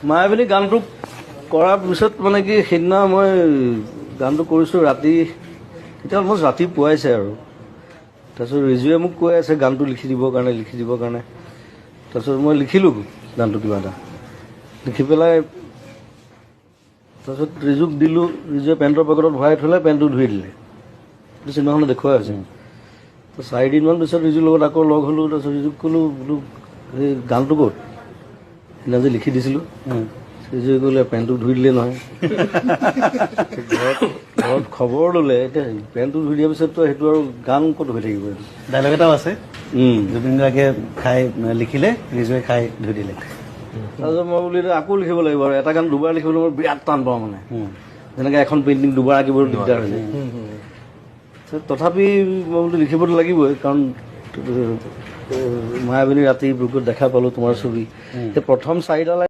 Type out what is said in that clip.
মায়াবিনী গানটো কৰাৰ পিছত মানে কি সেইদিনা মই গানটো কৰিছোঁ ৰাতি, এতিয়া অলমষ্ট ৰাতি পুৱাইছে আৰু তাৰপিছত ৰিজুৱে মোক কৈ আছে গানটো লিখি দিবৰ কাৰণে তাৰপিছত মই লিখিলোঁ গানটো কিবা এটা লিখি পেলাই তাৰপিছত ৰিজুক দিলোঁ। ৰিজুৱে পেণ্টৰ পকেটত ভৰাই থ'লে, পেণ্টটো ধুই দিলে। চিনেমাখনত দেখুৱাই হৈছে। তো 4 দিনমান পিছত ৰিজুৰ লগত আকৌ লগ হ'লোঁ। তাৰপিছত ৰিজুক ক'লোঁ বোলো এই গানটো ক'ত, সেইদিনা যে লিখি দিছিলোঁ। ৰিজুৱে ক'লে পেণ্টটো ধুই দিলে নহয়। ঘৰত খবৰ ল'লে, এতিয়া পেণ্টটো ধুই দিয়াৰ পিছততো সেইটো আৰু গান ক'ত হৈ থাকিব। ডাইলগ এটাও আছে, জুবিন গাৰ্গে খাই লিখিলে, ৰিজুৱে খাই ধুই দিলে। তাৰপিছত মই বোলো আকৌ লিখিব লাগিব আৰু এটা গান দুবাৰ লিখিবলৈ মই বিৰাট টান পাওঁ মানে, যেনেকৈ এখন পেইণ্টিং দুবাৰ আঁকিবলৈ দিগদাৰ হৈ যায়। তথাপি মই বোলো লিখিবতো লাগিবই, কাৰণ মায়াবিনী ৰাতি বুকুত দেখা পালোঁ তোমাৰ ছবি। প্ৰথম 4টা লাইন